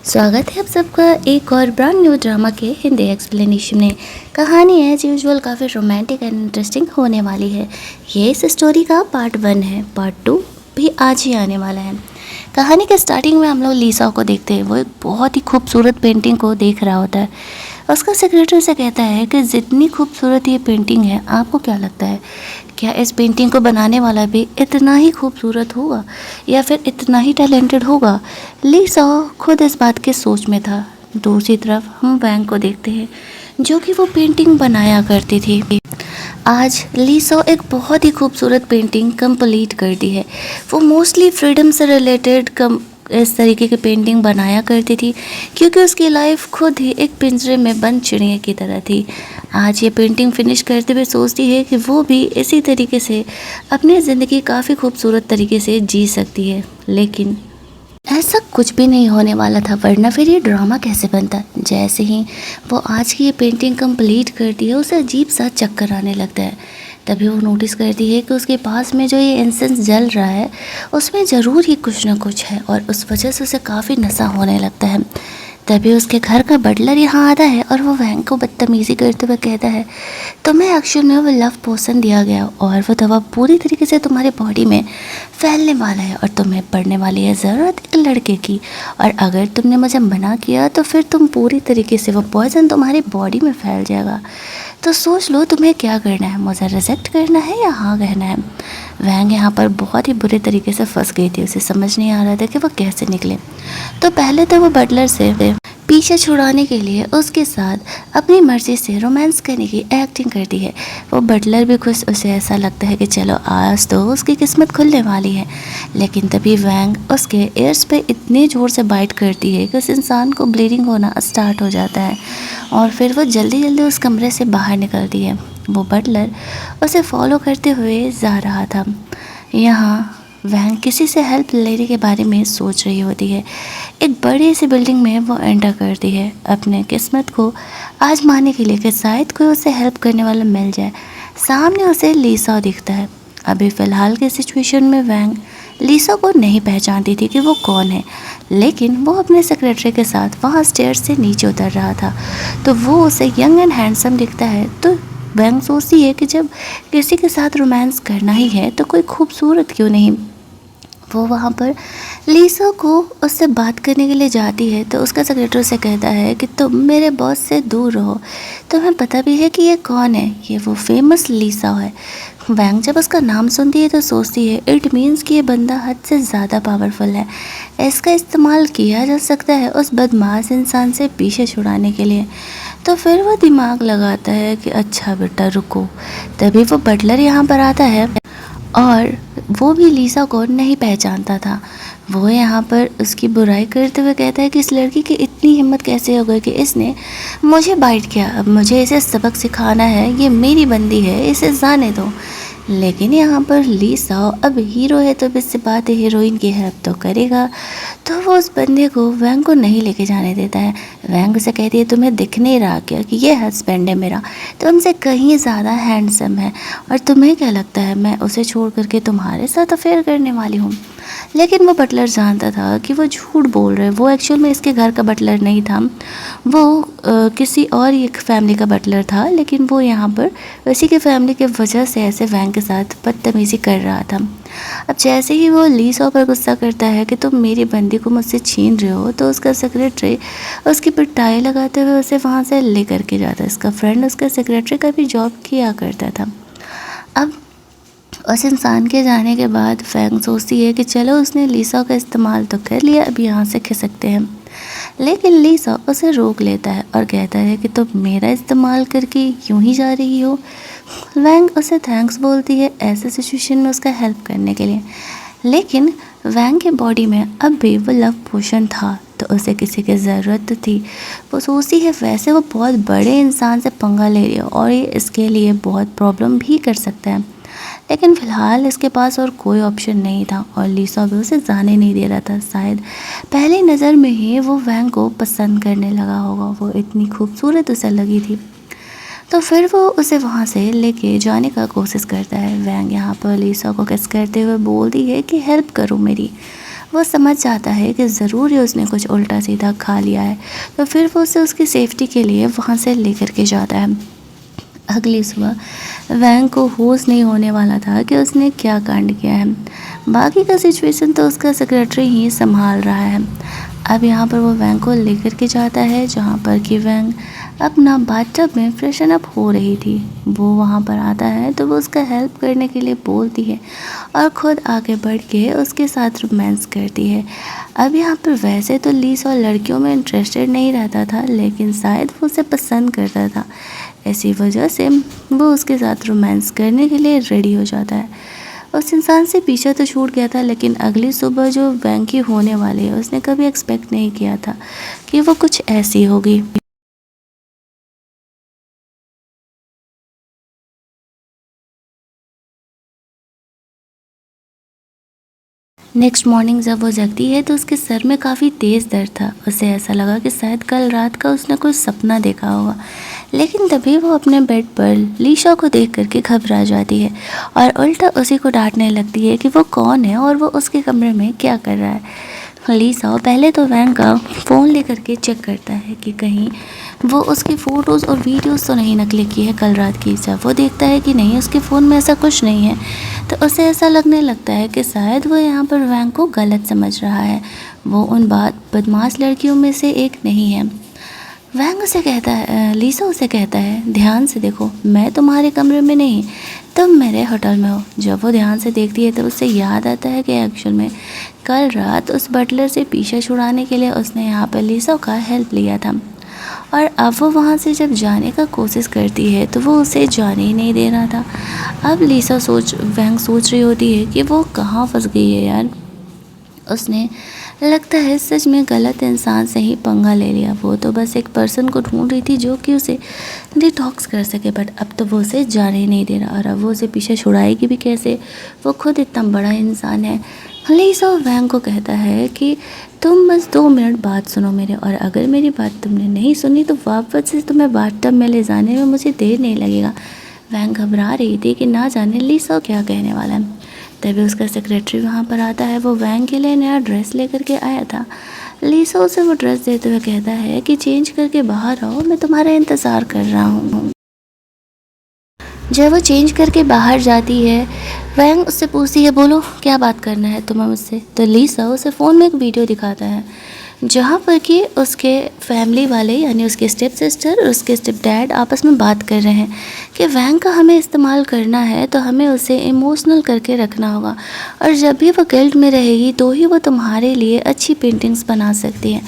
स्वागत है आप सबका एक और ब्रांड न्यू ड्रामा के हिंदी एक्सप्लेनेशन में। कहानी एज यूजुअल काफ़ी रोमांटिक एंड इंटरेस्टिंग होने वाली है। ये इस स्टोरी का पार्ट 1 है, पार्ट 2 भी आज ही आने वाला है। कहानी के स्टार्टिंग में हम लोग लीसा को देखते हैं। वो एक बहुत ही खूबसूरत पेंटिंग को देख रहा होता है। उसका सेक्रेटरी से कहता है कि जितनी खूबसूरत ये पेंटिंग है, आपको क्या लगता है, क्या इस पेंटिंग को बनाने वाला भी इतना ही खूबसूरत होगा या फिर इतना ही टैलेंटेड होगा। लीसा खुद इस बात की सोच में था। दूसरी तरफ हम वैंग को देखते हैं, जो कि वो पेंटिंग बनाया करती थी। आज लीसा एक बहुत ही खूबसूरत पेंटिंग कंप्लीट कर दी है। वो मोस्टली फ्रीडम से रिलेटेड इस तरीके की पेंटिंग बनाया करती थी, क्योंकि उसकी लाइफ खुद ही एक पिंजरे में बंद चिड़िया की तरह थी। आज ये पेंटिंग फिनिश करते हुए सोचती है कि वो भी इसी तरीके से अपनी ज़िंदगी काफ़ी खूबसूरत तरीके से जी सकती है, लेकिन ऐसा कुछ भी नहीं होने वाला था, वरना फिर ये ड्रामा कैसे बनता। जैसे ही वो आज की ये पेंटिंग कंप्लीट करती है, उसे अजीब सा चक्कर आने लगता है। तभी वो नोटिस करती है कि उसके पास में जो ये इंसेंस जल रहा है, उसमें ज़रूर ही कुछ ना कुछ है और उस वजह से उसे काफ़ी नशा होने लगता है। तभी उसके घर का बटलर यहाँ आता है और वो वैंग को बदतमीज़ी करते हुए कहता है, तुम्हें एक्चुअल में वो लव पोशन दिया गया और वो दवा पूरी तरीके से तुम्हारे बॉडी में फैलने वाला है और तुम्हें पड़ने वाली है ज़रूरत एक लड़के की, और अगर तुमने मुझे मना किया तो फिर तुम पूरी तरीके से वो पॉइजन तुम्हारी बॉडी में फैल जाएगा। तो सोच लो तुम्हें क्या करना है, मुझे रिजेक्ट करना है या हाँ कहना है। वैंग यहाँ पर बहुत ही बुरे तरीके से फंस गई थी। उसे समझ नहीं आ रहा था कि वो कैसे निकले। तो पहले तो वो बटलर से पीछे छुड़ाने के लिए उसके साथ अपनी मर्जी से रोमांस करने की एक्टिंग करती है। वो बटलर भी खुश, उसे ऐसा लगता है कि चलो आज तो उसकी किस्मत खुलने वाली है। लेकिन तभी वैंग उसके एयर्स पे इतने ज़ोर से बाइट करती है कि उस इंसान को ब्लीडिंग होना स्टार्ट हो जाता है और फिर वो जल्दी जल्दी उस कमरे से बाहर निकलती है। वो बटलर उसे फॉलो करते हुए जा रहा था। यहाँ वैंग किसी से हेल्प लेने के बारे में सोच रही होती है। एक बड़ी सी बिल्डिंग में वो एंटर करती है अपने किस्मत को आजमाने के लिए कि शायद कोई उसे हेल्प करने वाला मिल जाए। सामने उसे लीसा दिखता है। अभी फ़िलहाल के सिचुएशन में वैंग लीसा को नहीं पहचानती थी कि वो कौन है, लेकिन वो अपने सेक्रेटरी के साथ वहाँ स्टेयर्स से नीचे उतर रहा था। तो वो उसे यंग एंड हैंडसम दिखता है। तो वैंग सोचती है कि जब किसी के साथ रोमांस करना ही है तो कोई खूबसूरत क्यों नहीं। वो वहाँ पर लीसा को उससे बात करने के लिए जाती है तो उसका सेक्रेटरी से कहता है कि तुम मेरे बॉस से दूर रहो। तुम्हें पता भी है कि ये कौन है, ये वो फेमस लीसा है। वैंग जब उसका नाम सुनती है तो सोचती है इट मीन्स कि ये बंदा हद से ज़्यादा पावरफुल है। इसका इस्तेमाल किया जा सकता है उस बदमाश इंसान से पीछे छुड़ाने के लिए। तो फिर वो दिमाग लगाता है कि अच्छा बेटा रुको। तभी वो बटलर यहाँ पर आता है और वो भी लीसा को नहीं पहचानता था। वो यहाँ पर उसकी बुराई करते हुए कहता है कि इस लड़की की इतनी हिम्मत कैसे हो गई कि इसने मुझे बाइट किया, अब मुझे इसे सबक सिखाना है, ये मेरी बंदी है, इसे जाने दो। लेकिन यहाँ पर लीसा अब हीरो है तो इससे बात है, हीरोइन की हेल्प तो करेगा। तो वो उस बंदे को वैंग को नहीं लेके जाने देता है। वैंग उसे कहती है तुम्हें दिख नहीं रहा क्या कि ये हस्बैंड है मेरा, तुमसे कहीं ज़्यादा हैंडसम है, और तुम्हें क्या लगता है मैं उसे छोड़ करके तुम्हारे साथ अफेयर करने वाली हूँ। लेकिन वो बटलर जानता था कि वो झूठ बोल रहे। वो एक्चुअल में इसके घर का बटलर नहीं था, वो किसी और एक फैमिली का बटलर था, लेकिन वो यहाँ पर उसी के फैमिली के वजह से ऐसे वैंग के साथ बदतमीज़ी कर रहा था। अब जैसे ही वो लीसा पर गुस्सा करता है कि तुम मेरी बंदी को मुझसे छीन रहे हो, तो उसका सेक्रेटरी उसकी पिटाई लगाते हुए उसे वहाँ से ले करके जाता है। इसका फ्रेंड उसका सेक्रेटरी का भी जॉब किया करता था। अब उस इंसान के जाने के बाद वैंग सोचती है कि चलो उसने लीसा का इस्तेमाल तो कर लिया, अब यहाँ से खिसकते हैं। लेकिन लीसा उसे रोक लेता है और कहता है कि तुम मेरा इस्तेमाल करके यूं ही जा रही हो। वैंग उसे थैंक्स बोलती है ऐसे सिचुएशन में उसका हेल्प करने के लिए। लेकिन वैंग के बॉडी में अब भी वो लव पोशन था, तो उसे किसी की ज़रूरत थी। वो सोचती है वैसे वो बहुत बड़े इंसान से पंगा ले रही है और ये इसके लिए बहुत प्रॉब्लम भी कर सकता है, लेकिन फ़िलहाल इसके पास और कोई ऑप्शन नहीं था और लीसा भी उसे जाने नहीं दे रहा था। शायद पहली नज़र में ही वो वैंग को पसंद करने लगा होगा, वो इतनी खूबसूरत उसे लगी थी। तो फिर वो उसे वहाँ से लेके जाने का कोशिश करता है। वैंग यहाँ पर लीसा को किस करते हुए बोलती है कि हेल्प करो मेरी। वो समझ जाता है कि ज़रूर ही उसने कुछ उल्टा सीधा खा लिया है, तो फिर वो उसे उसकी सेफ्टी के लिए वहाँ से लेकर के जाता है। अगली सुबह वैंग को होश नहीं होने वाला था कि उसने क्या कांड किया है। बाकी का सिचुएशन तो उसका सेक्रेटरी ही संभाल रहा है। अब यहाँ पर वो वैंग को लेकर के जाता है जहाँ पर कि वैंग अपना बाथटब में फ्रेशन अप हो रही थी। वो वहाँ पर आता है तो वो उसका हेल्प करने के लिए बोलती है और ख़ुद आगे बढ़ के उसके साथ रोमांस करती है। अब यहाँ पर वैसे तो लीसा लड़कियों में इंटरेस्टेड नहीं रहता था, लेकिन शायद वो उसे पसंद करता था, इसी वजह से वो उसके साथ रोमांस करने के लिए रेडी हो जाता है। उस इंसान से पीछा तो छूट गया था, लेकिन अगली सुबह जो वैंग की होने वाली है उसने कभी एक्सपेक्ट नहीं किया था कि वो कुछ ऐसी होगी। नेक्स्ट मॉर्निंग जब वो जगती है तो उसके सर में काफ़ी तेज़ दर्द था। उसे ऐसा लगा कि शायद कल रात का उसने कुछ सपना देखा होगा, लेकिन तभी वो अपने बेड पर लीशा को देख करके घबरा जाती है और उल्टा उसी को डांटने लगती है कि वो कौन है और वो उसके कमरे में क्या कर रहा है। लीसा पहले तो वैंग का फ़ोन लेकर के चेक करता है कि कहीं वो उसकी फ़ोटोज़ और वीडियोज़ तो नहीं नकली की है कल रात की। जब वो देखता है कि नहीं, उसके फ़ोन में ऐसा कुछ नहीं है, तो उसे ऐसा लगने लगता है कि शायद वो यहाँ पर वैंग को गलत समझ रहा है। वो उन बदमाश लड़कियों में से एक नहीं है। वैंग उसे कहता है, लीसा उसे कहता है, ध्यान से देखो, मैं तुम्हारे कमरे में नहीं, तुम मेरे होटल में हो। जब वो ध्यान से देखती है तो उसे याद आता है कि एक्चुअल में कल रात उस बटलर से पीछा छुड़ाने के लिए उसने यहाँ पर लीसा का हेल्प लिया था, और अब वो वहाँ से जब जाने का कोशिश करती है तो वो उसे जाने ही नहीं दे रहा था। अब वैंग सोच रही होती है कि वो कहाँ फंस गई है यार। उसने लगता है सच में गलत इंसान से ही पंगा ले लिया। वो तो बस एक पर्सन को ढूंढ रही थी जो कि उसे डिटॉक्स कर सके, बट अब तो वो उसे जाने ही नहीं दे रहा, और अब वो उसे पीछे छुड़ाएगी भी कैसे, वो खुद इतना बड़ा इंसान है। लीसा वैंग को कहता है कि तुम बस 2 मिनट बात सुनो मेरे, और अगर मेरी बात तुमने नहीं सुनी तो वापस से तुम्हें बाथटब में ले जाने में मुझे देर नहीं लगेगा। वैंग घबरा रही थी कि ना जाने लीसा क्या कहने वाला है। तभी उसका सेक्रेटरी वहाँ पर आता है। वो वैंग के लिए नया ड्रेस लेकर के आया था। लीसा उसे वो ड्रेस देते हुए कहता है कि चेंज करके बाहर आओ, मैं तुम्हारा इंतज़ार कर रहा हूँ। जब वो चेंज करके बाहर जाती है, वैंग उससे पूछती है, बोलो क्या बात करना है तुम्हें मुझसे। तो लीसा उसे फ़ोन में एक वीडियो दिखाता है जहाँ पर कि उसके फैमिली वाले यानी उसके स्टेप सिस्टर और उसके स्टेप डैड आपस में बात कर रहे हैं कि वैंग का हमें इस्तेमाल करना है तो हमें उसे इमोशनल करके रखना होगा, और जब भी वो गिल्ट में रहेगी तो ही वो तुम्हारे लिए अच्छी पेंटिंग्स बना सकती है।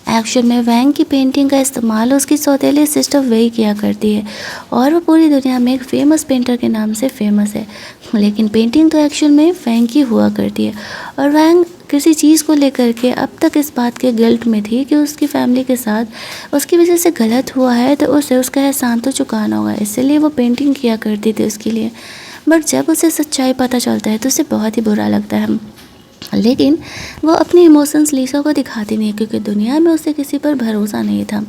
एक्चुअल में वैंग की पेंटिंग का इस्तेमाल उसकी सौतेली सिस्टर वही किया करती है, और वो पूरी दुनिया में एक फेमस पेंटर के नाम से फेमस है, लेकिन पेंटिंग तो एक्चुअल में वैंग की हुआ करती है। और वैंग किसी चीज़ को लेकर के अब तक इस बात के गिल्ट में थी कि उसकी फैमिली के साथ उसकी वजह से गलत हुआ है, तो उसे उसका एहसान तो चुकाना होगा, इसलिए वो पेंटिंग किया करती थी उसके लिए। बट जब उसे सच्चाई पता चलता है तो उसे बहुत ही बुरा लगता है, लेकिन वो अपने इमोशंस लीसा को दिखाती नहीं, क्योंकि दुनिया में उसे किसी पर भरोसा नहीं था।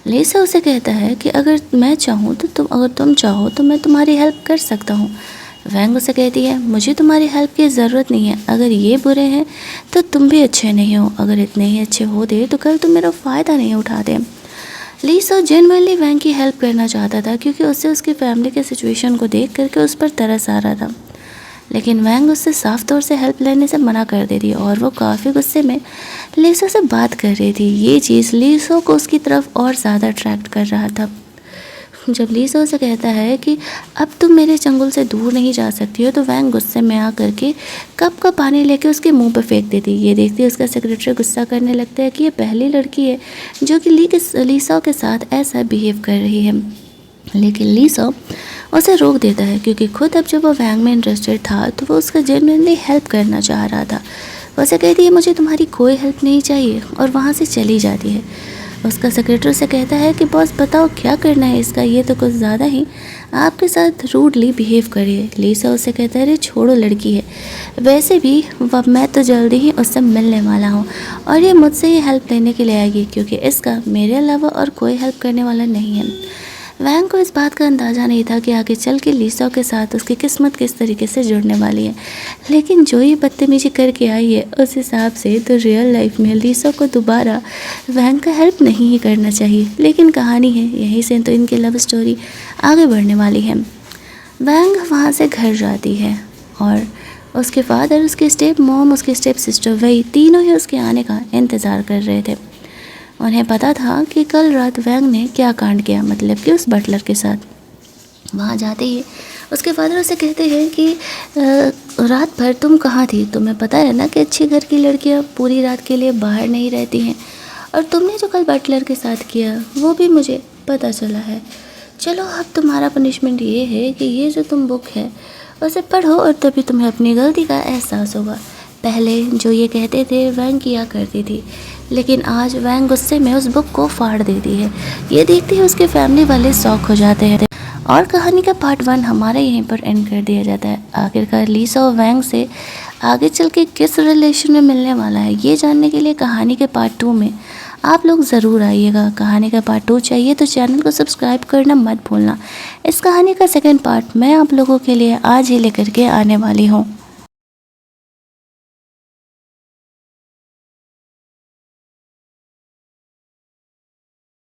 लीसा उसे कहता है कि अगर तुम चाहो तो मैं तुम्हारी हेल्प कर सकता हूँ। वैंग उसे कहती है, मुझे तुम्हारी हेल्प की ज़रूरत नहीं है, अगर ये बुरे हैं तो तुम भी अच्छे नहीं हो, अगर इतने ही अच्छे होते तो कल तुम मेरा फ़ायदा नहीं उठाते। लीसा जेन्युइनली वैंग की हेल्प करना चाहता था, क्योंकि उससे उसकी फैमिली के सिचुएशन को देख करके उस पर तरस आ रहा था, लेकिन वैंग उससे साफ तौर से हेल्प लेने से मना कर देती है, और वो काफ़ी गुस्से में लीसा से बात कर रही थी। ये चीज़ लीसा को उसकी तरफ और ज़्यादा अट्रैक्ट कर रहा था। जब लीसा उसे कहता है कि अब तुम मेरे चंगुल से दूर नहीं जा सकती हो, तो वैंग गुस्से में आ करके कप का पानी लेके उसके मुंह पर फेंक देती। ये देखती उसका सेक्रेटरी गुस्सा करने लगता है कि ये पहली लड़की है जो कि लीसा के साथ ऐसा बिहेव कर रही है, लेकिन लीसा उसे रोक देता है, क्योंकि खुद अब जब वो वैंग में इंटरेस्टेड था तो वो उसका जेन्युइनली हेल्प करना चाह रहा था। उसे कहती है, मुझे तुम्हारी कोई हेल्प नहीं चाहिए, और वहाँ से चली जाती है। उसका सेक्रेटरी से कहता है कि बॉस बताओ क्या करना है इसका, ये तो कुछ ज़्यादा ही आपके साथ रूडली बिहेव करिए। लीसा उसे कहता है, अरे छोड़ो, लड़की है, वैसे भी मैं तो जल्दी ही उससे मिलने वाला हूँ, और ये मुझसे ही हेल्प लेने के लिए आएगी, क्योंकि इसका मेरे अलावा और कोई हेल्प करने वाला नहीं है। वैंग को इस बात का अंदाज़ा नहीं था कि आगे चल के लीसा के साथ उसकी किस्मत किस तरीके से जुड़ने वाली है, लेकिन जो ये बदतमीजी करके आई है उस हिसाब से तो रियल लाइफ में लीसा को दोबारा वैंग का हेल्प नहीं ही करना चाहिए। लेकिन कहानी है यहीं से तो इनकी लव स्टोरी आगे बढ़ने वाली है। वैंग वहाँ से घर जाती है और उसके फादर, उसके स्टेप मॉम, उसके स्टेप सिस्टर, वही तीनों ही उसके आने का इंतज़ार कर रहे थे। उन्हें पता था कि कल रात वैंग ने क्या कांड किया, मतलब कि उस बटलर के साथ। वहाँ जाते ही उसके फादर उसे कहते हैं कि रात भर तुम कहाँ थी? तुम्हें पता है ना कि अच्छी घर की लड़कियाँ पूरी रात के लिए बाहर नहीं रहती हैं, और तुमने जो कल बटलर के साथ किया वो भी मुझे पता चला है। चलो अब तुम्हारा पनिशमेंट ये है कि ये जो तुम बुक है उसे पढ़ो और तभी तुम्हें अपनी गलती का एहसास होगा। पहले जो ये कहते थे वैंग किया करती थी, लेकिन आज वैंग गुस्से में उस बुक को फाड़ देती है। ये देखते ही उसके फैमिली वाले शॉक हो जाते हैं और कहानी का पार्ट 1 हमारे यहीं पर एंड कर दिया जाता है। आखिरकार लीसा और वैंग से आगे चल के किस रिलेशन में मिलने वाला है, ये जानने के लिए कहानी के पार्ट 2 में आप लोग ज़रूर आइएगा। कहानी का पार्ट 2 चाहिए तो चैनल को सब्सक्राइब करना मत भूलना। इस कहानी का सेकंड पार्ट मैं आप लोगों के लिए आज ही लेकर के आने वाली हूँ।